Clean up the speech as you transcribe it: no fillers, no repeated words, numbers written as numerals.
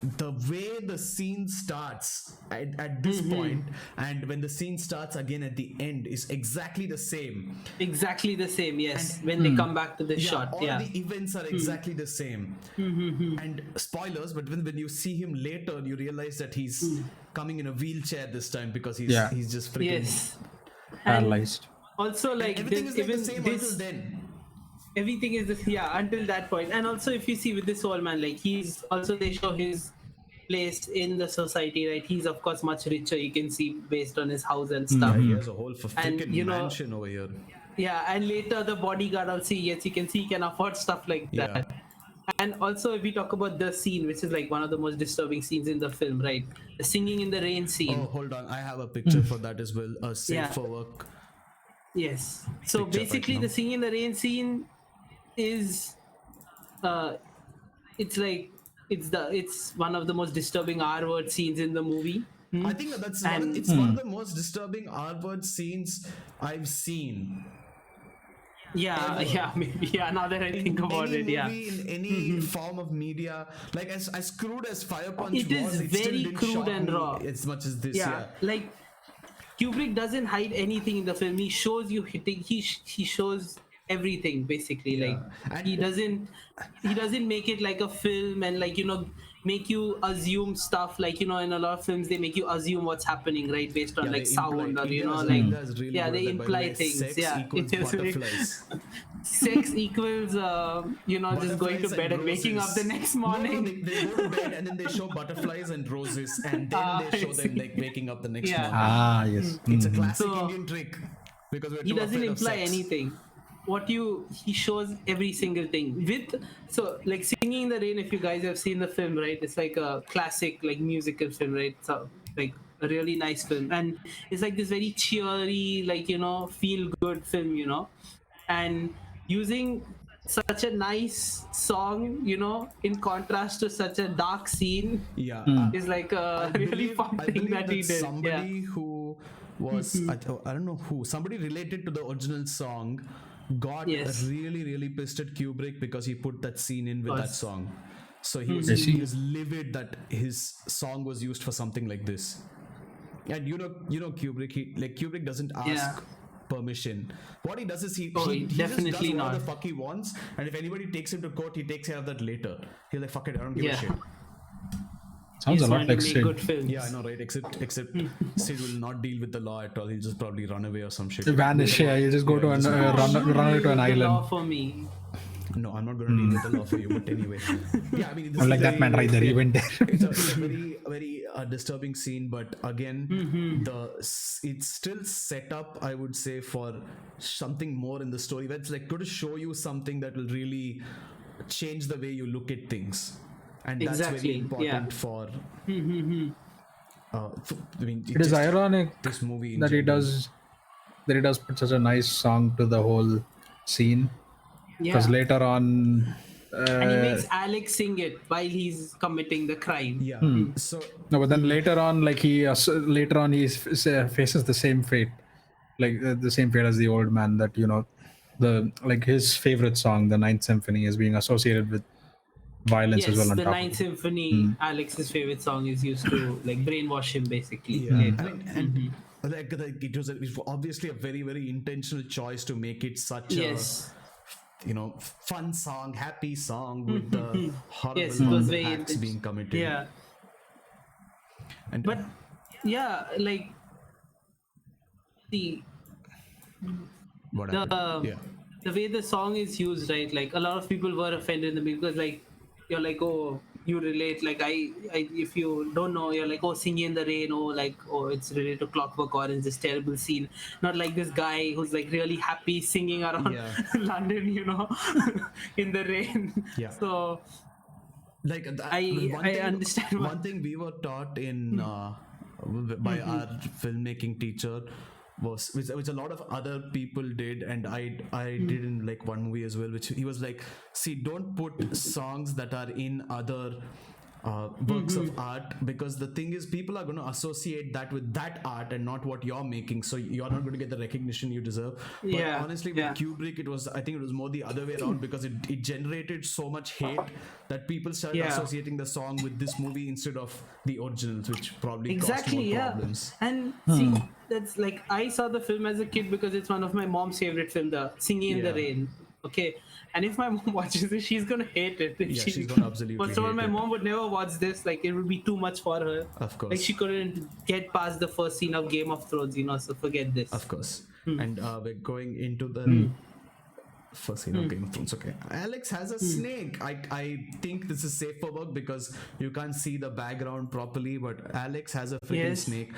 the way the scene starts at this point, and when the scene starts again at the end, is exactly the same. Exactly the same, yes. When they come back to the Yeah, shot, all yeah. the events are exactly the same. And spoilers, but when you see him later, you realize that he's coming in a wheelchair this time, because he's just freaking. Yes. And Paralyzed. also, And like, everything this, is like the even same this, until then. everything is this, yeah, until that point. And also, if you see with this old man, like, he's also, they show his place in the society, right? He's of course much richer, you can see, based on his house and stuff. He has a whole And, freaking you know, mansion over here. yeah, and later the bodyguard also, yes, you can see he can afford stuff like that. Yeah. And also, if we talk about the scene, which is like one of the most disturbing scenes in the film, right? The singing in the rain scene. Oh, hold on, I have a picture for that as well. Safe Yeah. for work. Yes. So Picture right basically, now. the singing in the rain scene is, it's like, it's one of the most disturbing R-word scenes in the movie. I think that's it's one of the most disturbing R-word scenes I've seen. Yeah, yeah, maybe. Yeah, now that I think about Any it, yeah. movie, in any form of media, like as crude as Fire Punch It is was, it still very didn't crude shock and me raw. as much as this. Yeah, like, Kubrick doesn't hide anything in the film. He shows you hitting. He shows everything basically. Yeah. Like, And he doesn't make it like a film and, like, you know, make you assume stuff. Like, you know, in a lot of films they make you assume what's happening, right, based on Yeah, like they sound, imply- or, you know, India's- like, India's really yeah, good at they that, by the imply way. things. Sex Yeah, equals it is very- butterflies. sex equals you know, just going to Butterflies bed and waking up the roses. next No, morning. they go to bed and then they show butterflies and roses, and then they show them like waking up the next Yeah. morning. Yes. It's a classic So- Indian trick, because we're He too doesn't afraid of imply sex. anything. He shows every single thing with, so like Singing in the Rain, if you guys have seen the film, right, it's like a classic like musical film, right? So like a really nice film, and it's like this very cheery, like, you know, feel good film, you know, and using such a nice song, you know, in contrast to such a dark scene, Yeah. is like a really fun I thing believe that he did. somebody who was I don't know who, somebody related to the original song got Yes. really pissed at Kubrick because he put that scene in with that Us. song. So he was, Is he? he was livid that his song was used for something like this. And you know Kubrick, Kubrick doesn't ask Yeah. permission. What he does is he just definitely does not. what the fuck he wants, and if anybody takes him to court, he takes care of that later. He's like, fuck it, I don't give a Yeah. shit. Sounds a He's lot trying like to make Sid. good films. Yeah, I know, right? Except Sid will not deal with the law at all. He'll just probably run away or some shit. Vanish. Yeah, you just go to an run away to an The island. law for me. No, I'm not going to deal with the law for you. But anyway, yeah, I mean, this I'm is like that man right there. He went there. It's a very disturbing scene, but again, it's still set up, I would say, for something more in the story. That's like going to show you something that will really change the way you look at things, and that's Exactly, very important yeah. for. I mean, It is just- ironic this movie in that he general. does put such a nice song to the whole scene, Yeah. because later on And he makes Alex sing it while he's committing the crime. Yeah. So no, but then later on, like he faces the same fate, like the same fate as the old man, that, you know, the like his favorite song, the Ninth Symphony, is being associated with violence Yes, as well on the top Ninth of it. Symphony, Alex's favorite song, is used to like brainwash him basically. yeah, later. and like it was obviously a very intentional choice to make it such Yes. a fun song, happy song with the horrible Yes, it was very acts intentional. being committed. Yeah. And But yeah, like the what the happened? Yeah. the way the song is used, right? Like a lot of people were offended in the because like you're like, oh, you relate, like I if you don't know, you're like, oh, Singing in the Rain, oh, like, oh, it's related to Clockwork Orange, this terrible scene, not like this guy who's like really happy singing around Yeah. London, you know, in the rain. Yeah. So Like that, I understand one thing we were taught in by our filmmaking teacher was which a lot of other people did, and I did in like one movie as well, which he was like, see, don't put songs that are in other works of art, because the thing is people are going to associate that with that art and not what you're making, so you're not going to get the recognition you deserve. But Yeah, honestly, with yeah. Kubrick, I think it was more the other way around, because it generated so much hate that people started Yeah. associating the song with this movie instead of the originals, which probably Exactly, caused more yeah. problems. And see, that's like I saw the film as a kid because it's one of my mom's favorite film, The Singing in the Yeah. Rain. Okay, and if my mom watches it, she's gonna hate it. Yeah, she's gonna absolutely First of all, hate my it. mom would never watch this. Like, it would be too much for her. Of course. Like, she couldn't get past the first scene of Game of Thrones, so forget this. Of course. And we're going into the first scene of Game of Thrones. Okay, Alex has a snake. I think this is safe for work because you can't see the background properly, but Alex has a freaking Yes. snake.